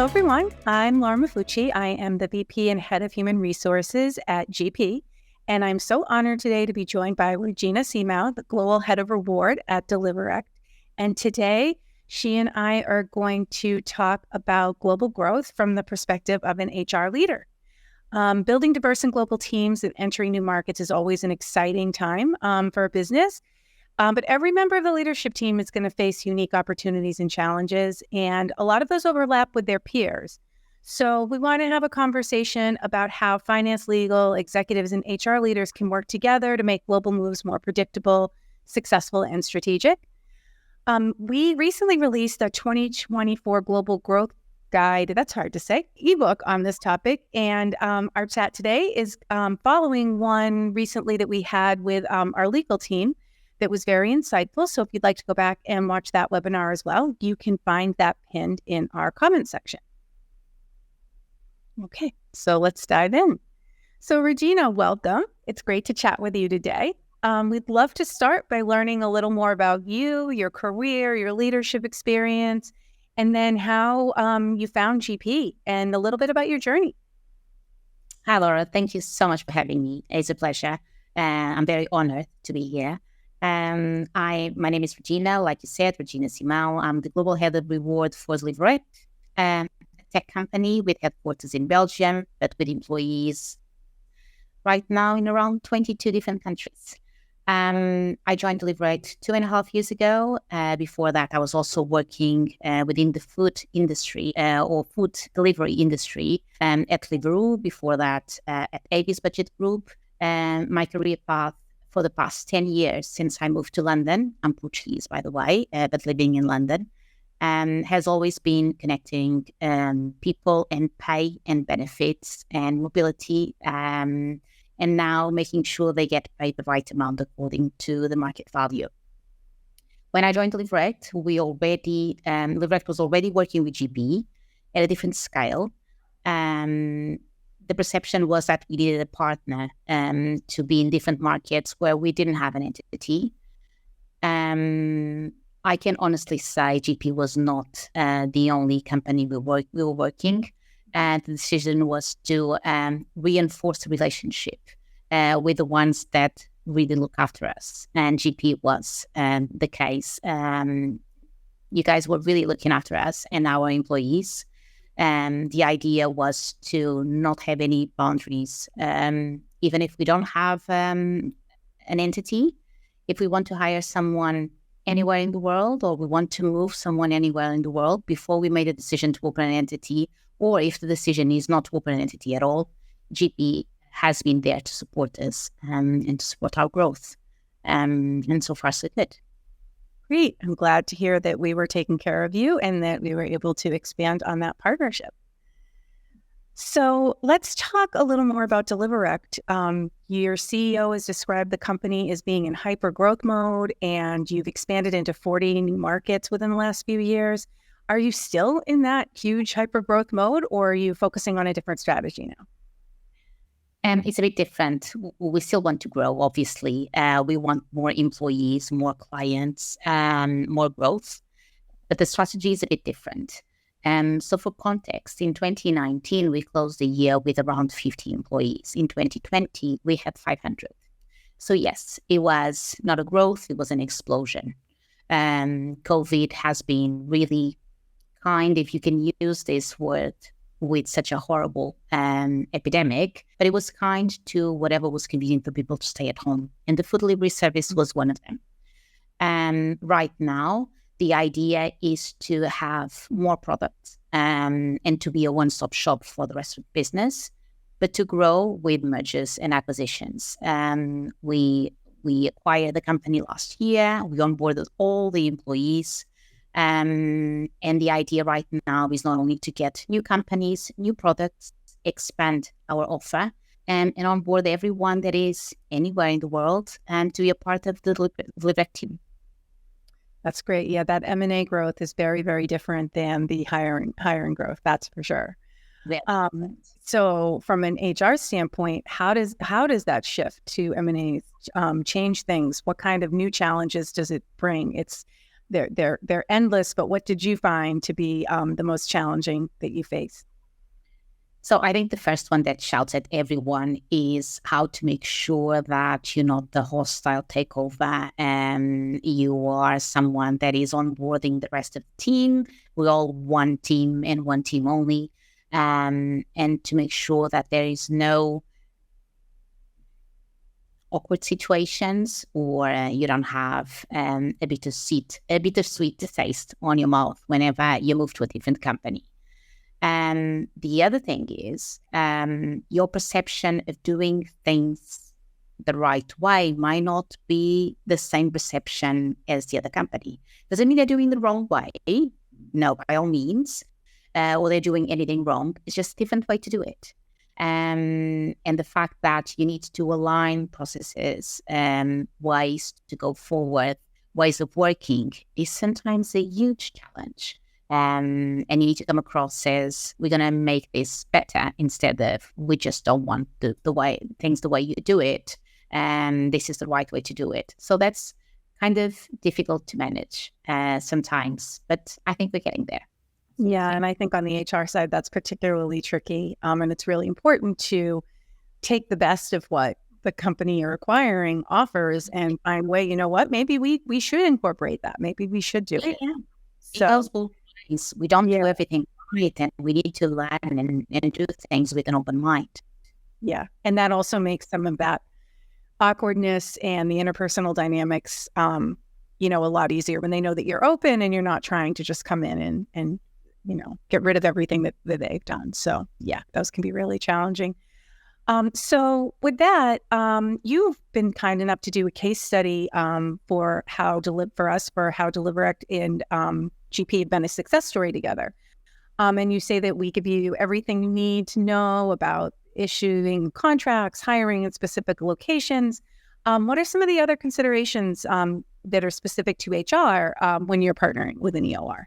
Hello, everyone. I'm Laura Maffucci. I am the VP and Head of Human Resources at G-P, and I'm so honored today to be joined by Regina Simao, the Global Head of Reward at Deliverect. And today, she and I are going to talk about global growth from the perspective of an HR leader. Building diverse and global teams and entering new markets is always an exciting time for a business. But every member of the leadership team is going to face unique opportunities and challenges, and a lot of those overlap with their peers. So we want to have a conversation about how finance, legal, executives, and HR leaders can work together to make global moves more predictable, successful, and strategic. We recently released a 2024 Global Growth Guide, that's hard to say, ebook on this topic. And our chat today is following one recently that we had with our legal team that was very insightful. So if you'd like to go back and watch that webinar as well, you can find that pinned in our comment section. Okay, so let's dive in. So Regina, welcome. It's great to chat with you today. We'd love to start by learning a little more about you, your career, your leadership experience, and then how you found GP and a little bit about your journey. Hi, Laura. Thank you so much for having me. It's a pleasure. I'm very honored to be here. My name is Regina, like you said, Regina Simao. I'm the Global Head of Reward for Deliverect, a tech company with headquarters in Belgium, but with employees right now in around 22 different countries. I joined Deliverect 2.5 years ago. Before that, I was also working within the food industry or food delivery industry at Deliveroo. Before that, at Avis Budget Group. My career path for the past 10 years since I moved to London, I'm Portuguese, by the way, but living in London, has always been connecting people and pay and benefits and mobility, and now making sure they get paid the right amount according to the market value. When I joined Deliverect, Deliverect was already working with GP at a different scale. The perception was that we needed a partner to be in different markets where we didn't have an entity. I can honestly say GP was not the only company we were working, and the decision was to reinforce the relationship with the ones that really look after us. And GP was the case. You guys were really looking after us and our employees. The idea was to not have any boundaries, even if we don't have an entity. If we want to hire someone anywhere in the world, or we want to move someone anywhere in the world, before we made a decision to open an entity, or if the decision is not to open an entity at all, GP has been there to support us and to support our growth. And so far, so good. Great. I'm glad to hear that we were taking care of you and that we were able to expand on that partnership. So let's talk a little more about Deliverect. Your CEO has described the company as being in hyper growth mode, and you've expanded into 40 new markets within the last few years. Are you still in that huge hyper growth mode, or are you focusing on a different strategy now? It's a bit different. We still want to grow, obviously. We want more employees, more clients, more growth. But the strategy is a bit different. So for context, in 2019, we closed the year with around 50 employees. In 2020, we had 500. So yes, it was not a growth, it was an explosion. COVID has been really kind, if you can use this word, with such a horrible epidemic, but it was kind to whatever was convenient for people to stay at home. And the food delivery service was one of them. Right now, the idea is to have more products and to be a one-stop shop for the rest of the business, but to grow with mergers and acquisitions. We acquired the company last year. We onboarded all the employees. And the idea right now is not only to get new companies, new products, expand our offer, and onboard everyone that is anywhere in the world and to be a part of the Deliverect team. That's great. Yeah, that M&A growth is very, very different than the hiring growth. That's for sure. So from an HR standpoint, how does that shift to M&A change things? What kind of new challenges does it bring? they're endless. But what did you find to be the most challenging that you face? So I think the first one that shouts at everyone is how to make sure that you're not the hostile takeover and you are someone that is onboarding the rest of the team. We're all one team and one team only. And to make sure that there is no awkward situations or you don't have a bittersweet taste on your mouth whenever you move to a different company. And the other thing is your perception of doing things the right way might not be the same perception as the other company. Doesn't mean they're doing the wrong way. No, by all means. Or they're doing anything wrong. It's just a different way to do it. And the fact that you need to align processes, ways to go forward, ways of working is sometimes a huge challenge. And you need to come across as we're going to make this better instead of we just don't want the way you do it. And this is the right way to do it. So that's kind of difficult to manage sometimes, but I think we're getting there. Yeah, and I think on the HR side, that's particularly tricky. And it's really important to take the best of what the company you're acquiring offers and find way, you know what, maybe we should incorporate that. Maybe we should do it. Yeah. So we don't do everything right, and we need to learn and do things with an open mind. Yeah, and that also makes some of that awkwardness and the interpersonal dynamics, a lot easier when they know that you're open and you're not trying to just come in and get rid of everything that they've done. So yeah, those can be really challenging. So with that, you've been kind enough to do a case study for how Deliverect and G-P have been a success story together. And you say that we give you everything you need to know about issuing contracts, hiring in specific locations. What are some of the other considerations that are specific to HR when you're partnering with an EOR?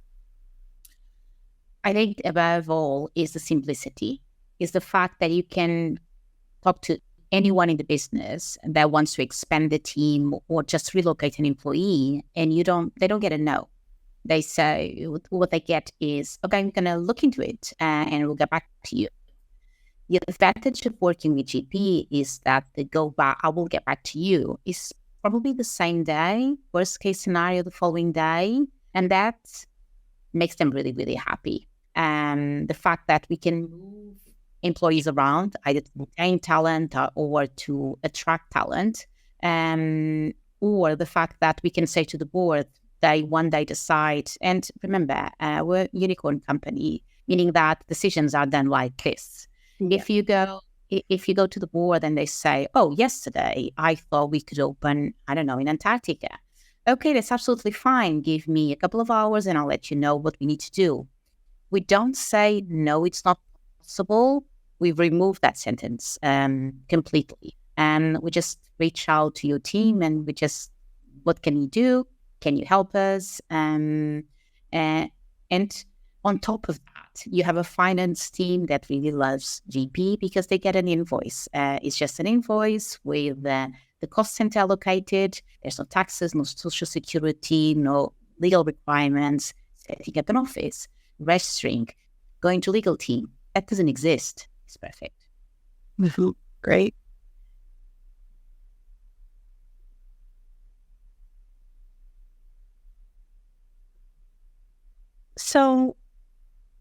I think above all is the simplicity, is the fact that you can talk to anyone in the business that wants to expand the team or just relocate an employee, and they don't get a no. They say what they get is, okay, I'm going to look into it and we'll get back to you. The advantage of working with GP is that I will get back to you is probably the same day, worst case scenario, the following day. And that makes them really, really happy. The fact that we can move employees around, either to retain talent or to attract talent, or the fact that we can say to the board, they one day decide, and remember, we're a unicorn company, meaning that decisions are done like this. Yeah. If you go to the board and they say, oh, yesterday I thought we could open, I don't know, in Antarctica. Okay, that's absolutely fine. Give me a couple of hours and I'll let you know what we need to do. We don't say, no, it's not possible. We've removed that sentence completely. And we just reach out to your team and what can you do? Can you help us? And on top of that, you have a finance team that really loves GP because they get an invoice. It's just an invoice with the cost center allocated. There's no taxes, no social security, no legal requirements, setting up an office, registering, going to legal team. That doesn't exist. It's perfect. Mm-hmm. Great. So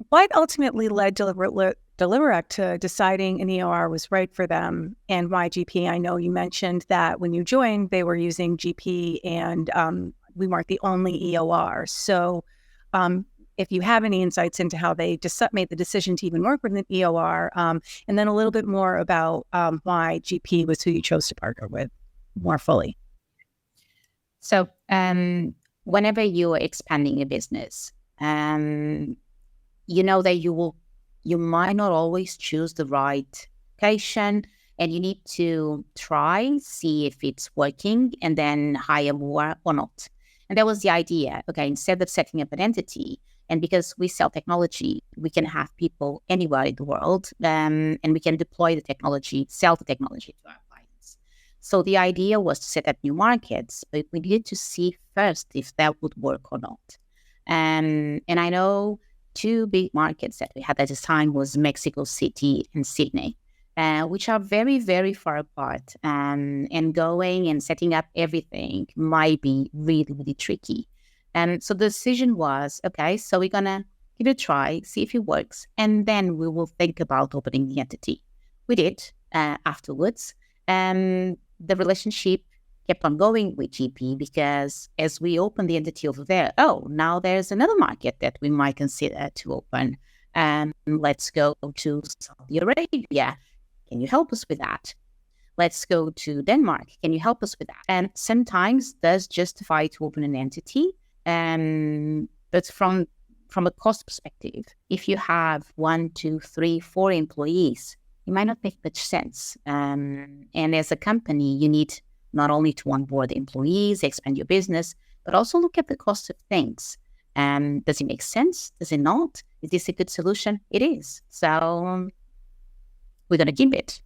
what ultimately led Deliverect to deciding an EOR was right for them, and why GP? I know you mentioned that when you joined, they were using GP, and we weren't the only EOR. So if you have any insights into how they made the decision to even work with an EOR, and then a little bit more about why GP was who you chose to partner with more fully. So whenever you are expanding a business, you know that you might not always choose the right location, and you need to see if it's working, and then hire more or not. And that was the idea. Okay, instead of setting up an entity, and because we sell technology, we can have people anywhere in the world, and we can deploy the technology, sell the technology to our clients. So the idea was to set up new markets, but we needed to see first if that would work or not. And I know two big markets that we had at the time was Mexico City and Sydney, which are very, very far apart. And going and setting up everything might be really, really tricky. And so the decision was, okay, so we're going to give it a try, see if it works, and then we will think about opening the entity. We did afterwards. And the relationship kept on going with GP because as we opened the entity over there, now there's another market that we might consider to open. Let's go to Saudi Arabia. Can you help us with that? Let's go to Denmark. Can you help us with that? And sometimes does justify to open an entity. But from a cost perspective, if you have 1, 2, 3, 4 employees, it might not make much sense. And as a company, you need not only to onboard employees, expand your business, but also look at the cost of things. Does it make sense? Does it not? Is this a good solution? It is. So we're going to keep it.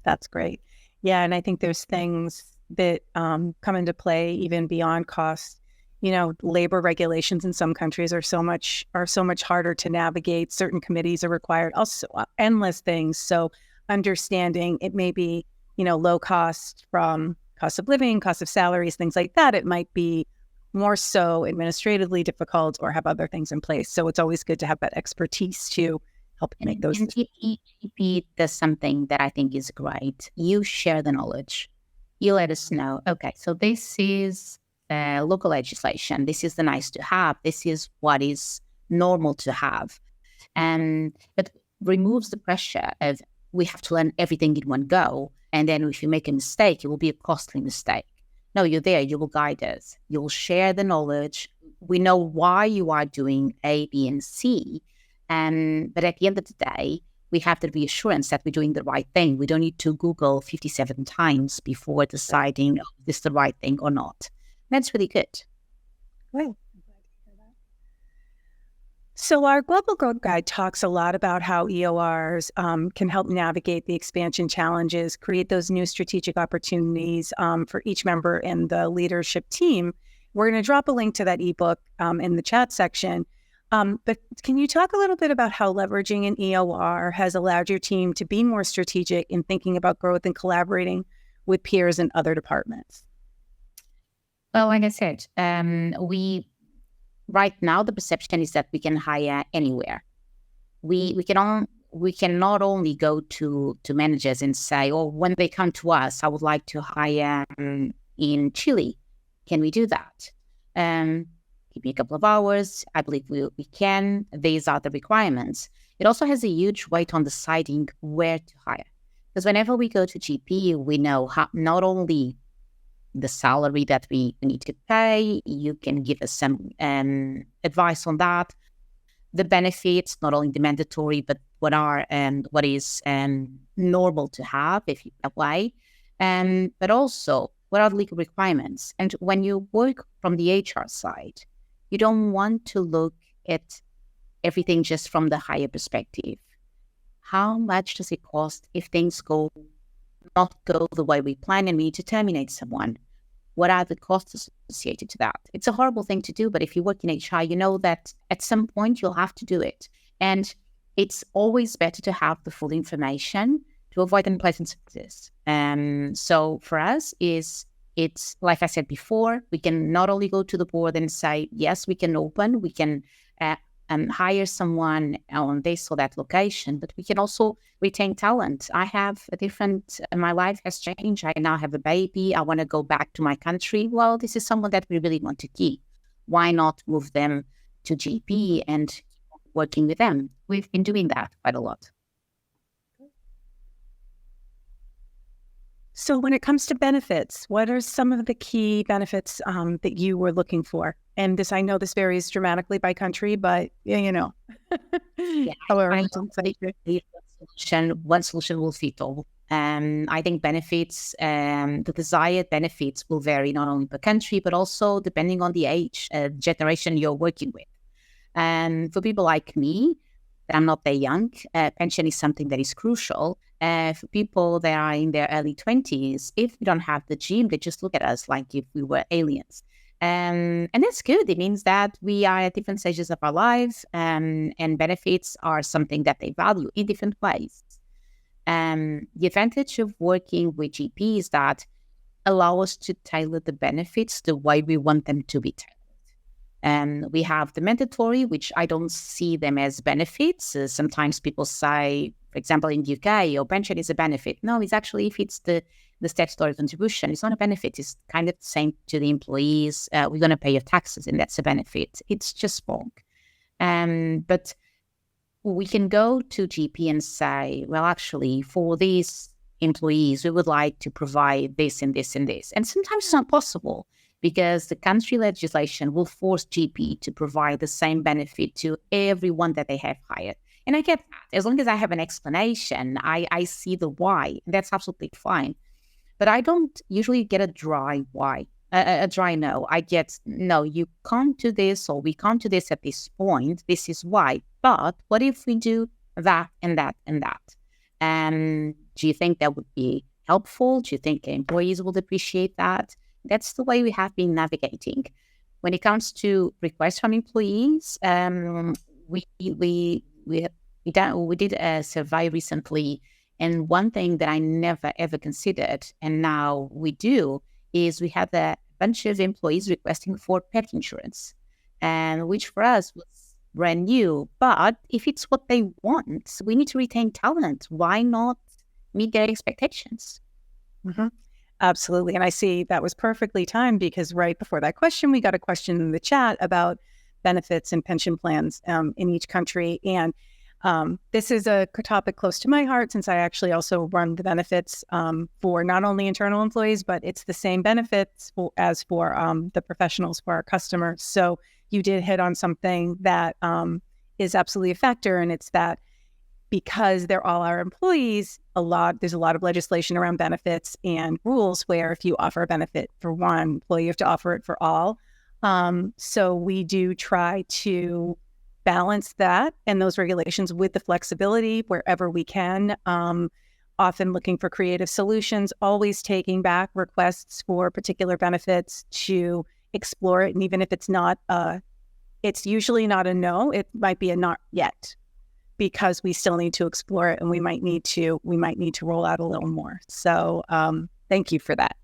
That's great. Yeah, and I think there's things that come into play even beyond cost. Labor regulations in some countries are so much harder to navigate. Certain committees are required. Also, endless things. So understanding it may be low cost from cost of living, cost of salaries, things like that. It might be more so administratively difficult or have other things in place. So it's always good to have that expertise to help make those. And GP does something that I think is great. You share the knowledge. You let us know, okay, so this is local legislation. This is the nice to have. This is what is normal to have. But removes the pressure of we have to learn everything in one go. And then if you make a mistake, it will be a costly mistake. No, you're there. You will guide us. You will share the knowledge. We know why you are doing A, B, and C. But at the end of the day, we have the reassurance that we're doing the right thing. We don't need to Google 57 times before deciding if this is the right thing or not. That's really good. Great. So our Global Growth Guide talks a lot about how EORs can help navigate the expansion challenges, create those new strategic opportunities for each member in the leadership team. We're going to drop a link to that ebook in the chat section. But can you talk a little bit about how leveraging an EOR has allowed your team to be more strategic in thinking about growth and collaborating with peers in other departments? Well, like I said, right now the perception is that we can hire anywhere. We can not only go to managers and say, when they come to us, I would like to hire in Chile. Can we do that? Give me a couple of hours. I believe we can. These are the requirements. It also has a huge weight on deciding where to hire. Because whenever we go to GP, we know not only the salary that we need to pay, you can give us some advice on that. The benefits, not only the mandatory, but what is normal to have if you apply, but also what are the legal requirements. And when you work from the HR side, you don't want to look at everything just from the higher perspective. How much does it cost if things not go the way we plan and we need to terminate someone? What are the costs associated to that? It's a horrible thing to do, but if you work in HR, you know that at some point you'll have to do it. And it's always better to have the full information to avoid unpleasant surprises. So for us, it's like I said before, we can not only go to the board and say, yes, we can open, we can hire someone on this or that location, but we can also retain talent. My life has changed. I now have a baby. I want to go back to my country. Well, this is someone that we really want to keep. Why not move them to GP and working with them? We've been doing that quite a lot. So when it comes to benefits, what are some of the key benefits that you were looking for? And I know this varies dramatically by country, but Yeah, however, one solution will fit all. I think benefits, the desired benefits will vary not only per country, but also depending on the age, generation you're working with. And for people like me, I'm not that young, pension is something that is crucial. For people that are in their early 20s, if we don't have the gym, they just look at us like if we were aliens. And that's good. It means that we are at different stages of our lives, and benefits are something that they value in different ways. The advantage of working with GP is that allow us to tailor the benefits the way we want them to be tailored. We have the mandatory, which I don't see them as benefits. Sometimes people say, for example, in the UK, your pension is a benefit. No, it's actually, if it's the statutory contribution, it's not a benefit. It's kind of the same to the employees. We're going to pay your taxes, and that's a benefit. It's just wrong. But we can go to GP and say, well, actually, for these employees, we would like to provide this and this and this. And sometimes it's not possible, because the country legislation will force GP to provide the same benefit to everyone that they have hired. And I get that. As long as I have an explanation, I see the why. That's absolutely fine. But I don't usually get a dry why, a dry no. I get, no, you can't do this, or we can't do this at this point. This is why. But what if we do that and that and that? Do you think that would be helpful? Do you think employees would appreciate that? That's the way we have been navigating. When it comes to requests from employees, we did a survey recently, and one thing that I never ever considered, and now we do, is we had a bunch of employees requesting for pet insurance, and which for us was brand new. But if it's what they want, we need to retain talent. Why not meet their expectations? Mm-hmm. Absolutely. And I see that was perfectly timed, because right before that question, we got a question in the chat about benefits and pension plans in each country. And this is a topic close to my heart, since I actually also run the benefits for not only internal employees, but it's the same benefits as for the professionals, for our customers. So you did hit on something that is absolutely a factor, and it's that because they're all our employees, there's a lot of legislation around benefits and rules where if you offer a benefit for one employee, you have to offer it for all. So we do try to balance that and those regulations with the flexibility wherever we can, often looking for creative solutions, always taking back requests for particular benefits to explore it. And even if it's not, it's usually not a no, it might be a not yet, because we still need to explore it, and we might need to roll out a little more. So thank you for that.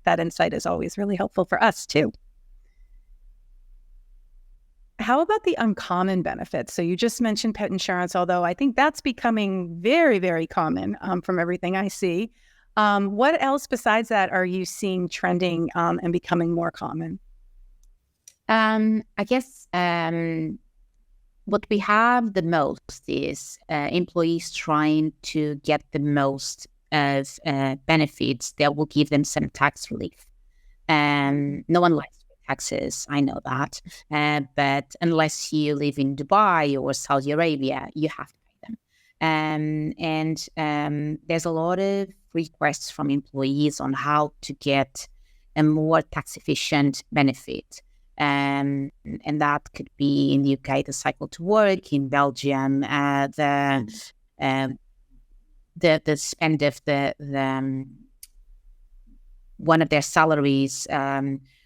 That insight is always really helpful for us too. How about the uncommon benefits? So you just mentioned pet insurance, although I think that's becoming very, very common from everything I see. What else besides that are you seeing trending and becoming more common? I guess what we have the most is employees trying to get the most of benefits that will give them some tax relief. No one likes taxes, I know that. But unless you live in Dubai or Saudi Arabia, you have to pay them. And there's a lot of requests from employees on how to get a more tax efficient benefit. And that could be in the UK, the cycle to work, in Belgium, the spend of the one of their salaries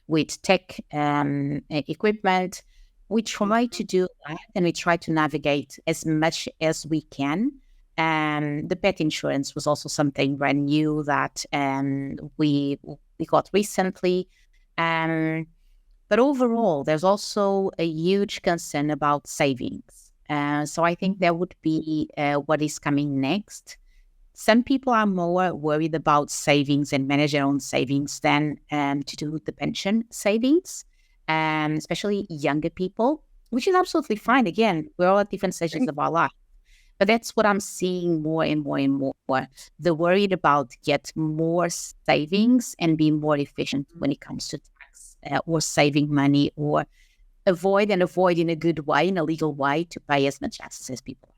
with tech equipment. We try to do that, and we try to navigate as much as we can. The pet insurance was also something brand new that we got recently. But overall, there's also a huge concern about savings. So I think that would be what is coming next. Some people are more worried about savings and manage their own savings than to do the pension savings, especially younger people, which is absolutely fine. Again, we're all at different stages of our life. But that's what I'm seeing more and more and more. The worried about get more savings and be more efficient when it comes to or saving money, or avoid in a good way, in a legal way, to pay as much taxes as people.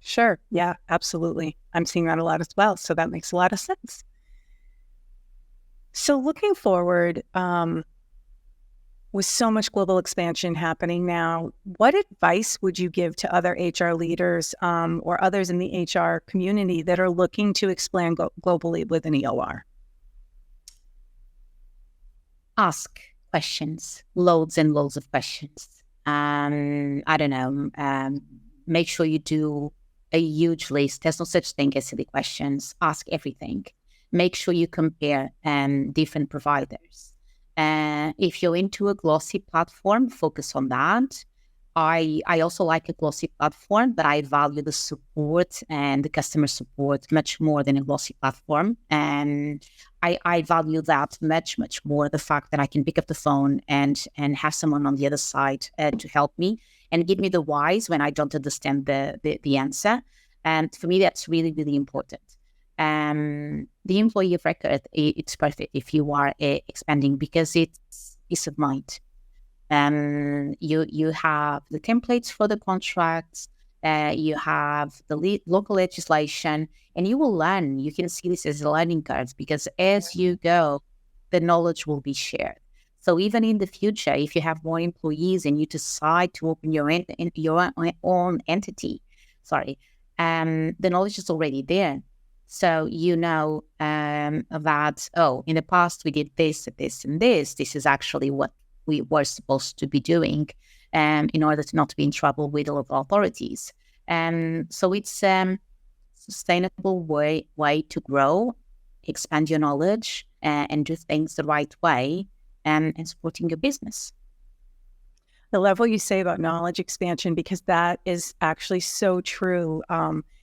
Sure. Yeah, absolutely. I'm seeing that a lot as well. So that makes a lot of sense. So looking forward, with so much global expansion happening now, what advice would you give to other HR leaders or others in the HR community that are looking to expand globally with an EOR? Ask questions, loads and loads of questions. I don't know, make sure you do a huge list. There's no such thing as silly questions. Ask everything. Make sure you compare different providers. If you're into a glossy platform, focus on that. I also like a glossy platform, but I value the support and the customer support much more than a glossy platform. And I value that much, much more. The fact that I can pick up the phone and have someone on the other side to help me and give me the whys when I don't understand the answer. And for me, that's really, really important. The employee of record, it's perfect if you are expanding because it's peace of mind. You have the templates for the contracts, you have the local legislation, and you will learn. You can see this as a learning curve because as you go, the knowledge will be shared. So even in the future, if you have more employees and you decide to open your own entity, the knowledge is already there. So you know that, in the past we did this, this, and this. This is actually what we were supposed to be doing in order to not be in trouble with the local authorities. So it's a sustainable way to grow, expand your knowledge, and do things the right way, and supporting your business. I love what you say about knowledge expansion because that is actually so true.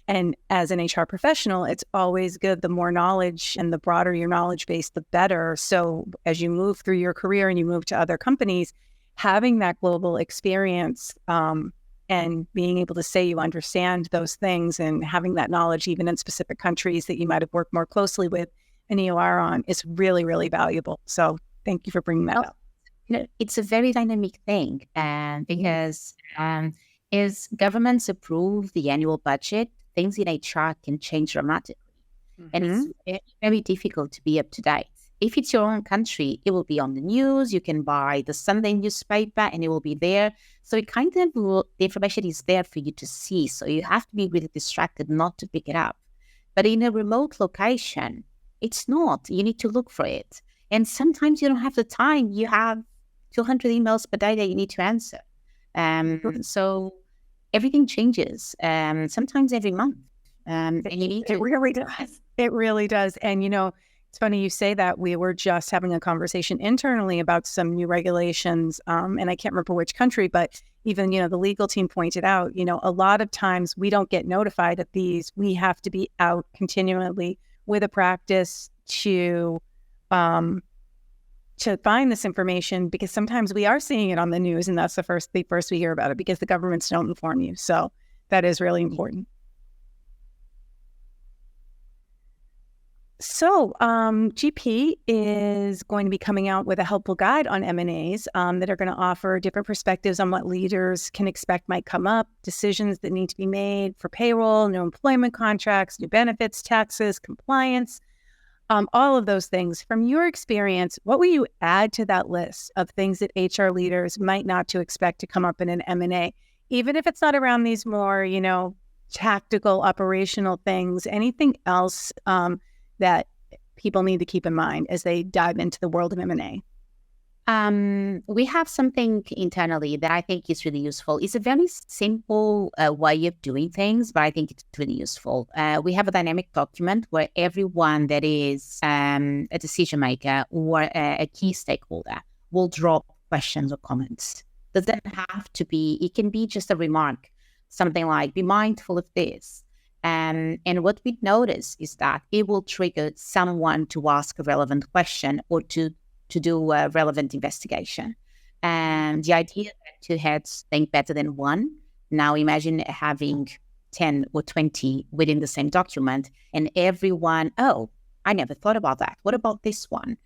And as an HR professional, it's always good. The more knowledge and the broader your knowledge base, the better. So as you move through your career and you move to other companies, having that global experience and being able to say you understand those things and having that knowledge, even in specific countries that you might have worked more closely with an EOR on, is really, really valuable. So thank you for bringing that up. It's a very dynamic thing because as governments approve the annual budget, things in HR can change dramatically. And it's very, very difficult to be up to date. If it's your own country, it will be on the news. You can buy the Sunday newspaper and it will be there. So it kind of the information is there for you to see. So you have to be really distracted not to pick it up. But in a remote location, it's not. You need to look for it. And sometimes you don't have the time. You have 200 emails per day that you need to answer. So everything changes, sometimes every month. And you need to. It really does. It really does. And, it's funny you say that. We were just having a conversation internally about some new regulations, and I can't remember which country, but even, the legal team pointed out, a lot of times we don't get notified of these. We have to be out continually with a practice to find this information because sometimes we are seeing it on the news and that's the first we hear about it because the governments don't inform you. So that is really important. So GP is going to be coming out with a helpful guide on M&As that are going to offer different perspectives on what leaders can expect might come up, decisions that need to be made for payroll, new employment contracts, new benefits, taxes, compliance, all of those things. From your experience, what will you add to that list of things that HR leaders might not to expect to come up in an M&A, even if it's not around these more, tactical, operational things, anything else that people need to keep in mind as they dive into the world of M&A? We have something internally that I think is really useful. It's a very simple way of doing things, but I think it's really useful. We have a dynamic document where everyone that is a decision maker or a key stakeholder will drop questions or comments. Doesn't have to be, it can be just a remark, something like, be mindful of this. And what we notice is that it will trigger someone to ask a relevant question or to do a relevant investigation. And the idea that two heads think better than one. Now imagine having 10 or 20 within the same document and everyone, I never thought about that. What about this one?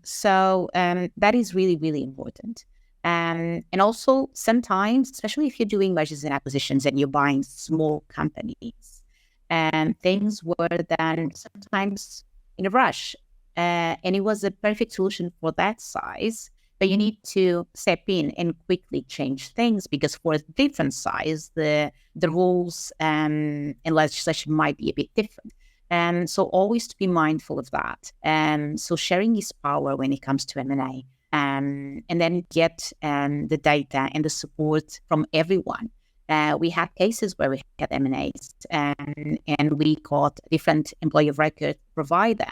So that is really, really important. And also sometimes, especially if you're doing mergers and acquisitions and you're buying small companies, and things were done sometimes in a rush. And it was a perfect solution for that size but you need to step in and quickly change things because for a different size, the rules and legislation might be a bit different. And so always to be mindful of that. And so sharing is power when it comes to M&A. And then get the data and the support from everyone. We had cases where we had M&As and we got a different employee of record provider.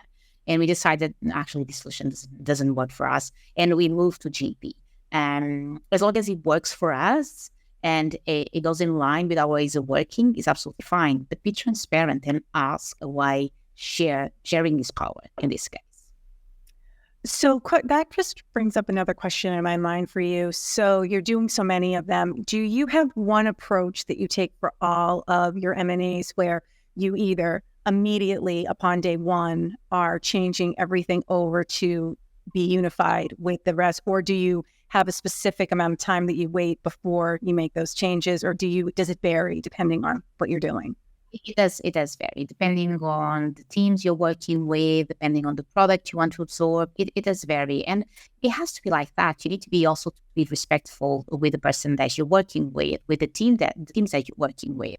And we decided, actually, this solution doesn't work for us. And we moved to G-P. As long as it works for us and it goes in line with our ways of working, it's absolutely fine. But be transparent and ask why sharing is power in this case. So that just brings up another question in my mind for you. So you're doing so many of them. Do you have one approach that you take for all of your M&As where you either immediately upon day one are changing everything over to be unified with the rest, or do you have a specific amount of time that you wait before you make those changes, or does it vary depending on what you're doing? It does vary depending on the teams you're working with, depending on the product you want to absorb. It does vary, and it has to be like that. You need to be also to be respectful with the person that you're working with the teams that you're working with,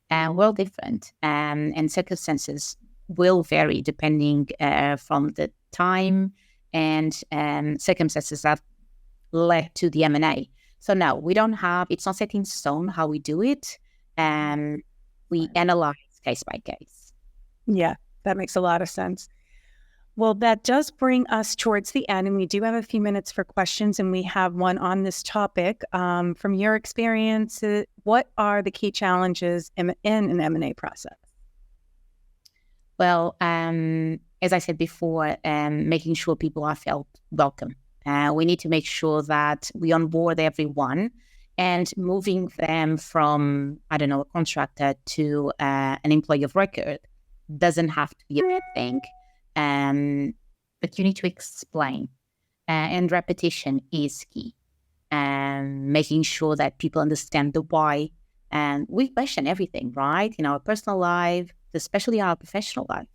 and we're all different, and circumstances will vary depending from the time and circumstances that led to the M&A. So no, we don't have. It's not set in stone how we do it, and we analyze case by case. Yeah, that makes a lot of sense. Well, that does bring us towards the end, and we do have a few minutes for questions, and we have one on this topic. From your experience, what are the key challenges in an M&A process? Well, as I said before, making sure people are felt welcome. We need to make sure that we onboard everyone, and moving them from, I don't know, a contractor to an employee of record doesn't have to be a bad thing. But you need to explain. And repetition is key. Making sure that people understand the why. And we question everything, right? In our personal life, especially our professional life.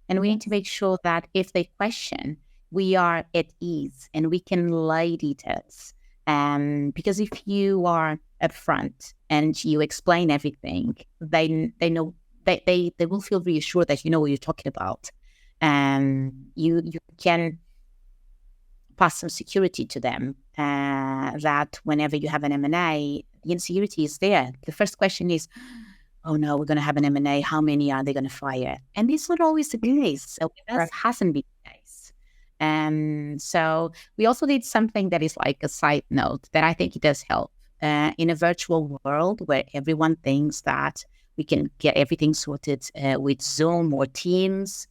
And we need to make sure that if they question, we are at ease and we can lay details. Because if you are upfront and you explain everything, they know they will feel reassured that you know what you're talking about. You can pass some security to them that whenever you have an M&A, the insecurity is there. The first question is, oh no, we're going to have an M&A. How many are they going to fire? And it's not always the case. So that hasn't been the case. So we also did something that is like a side note that I think it does help in a virtual world where everyone thinks that we can get everything sorted with Zoom or Teams.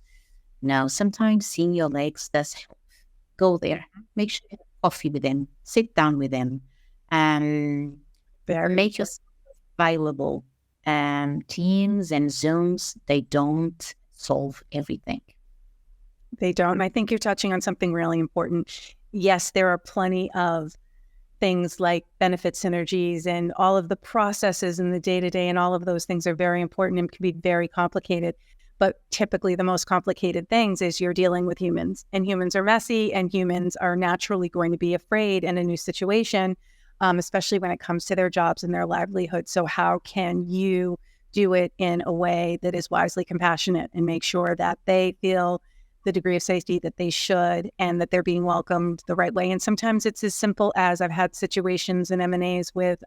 No, sometimes seeing your legs does help. Go there, make sure you have coffee with them, sit down with them, and make yourself available. Teams and Zooms, they don't solve everything. They don't. I think you're touching on something really important. Yes, there are plenty of things like benefit synergies and all of the processes in the day-to-day, and all of those things are very important and can be very complicated. But typically the most complicated things is you're dealing with humans, and humans are messy, and humans are naturally going to be afraid in a new situation, especially when it comes to their jobs and their livelihood. So how can you do it in a way that is wisely compassionate and make sure that they feel the degree of safety that they should and that they're being welcomed the right way? And sometimes it's as simple as I've had situations in M&As with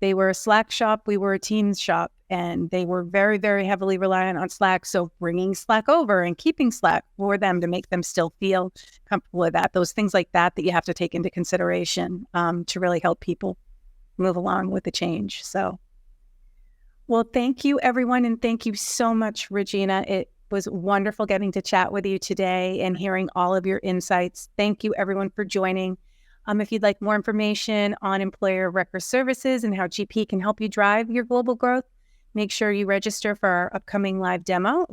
they were a Slack shop, we were a Teams shop, and they were very, very heavily reliant on Slack. So bringing Slack over and keeping Slack for them to make them still feel comfortable with that, those things like that you have to take into consideration to really help people move along with the change. So, well, thank you, everyone. And thank you so much, Regina. It was wonderful getting to chat with you today and hearing all of your insights. Thank you, everyone, for joining. If you'd like more information on employer record services and how G-P can help you drive your global growth, make sure you register for our upcoming live demo,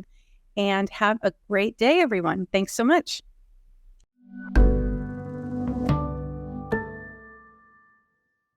and have a great day, everyone. Thanks so much.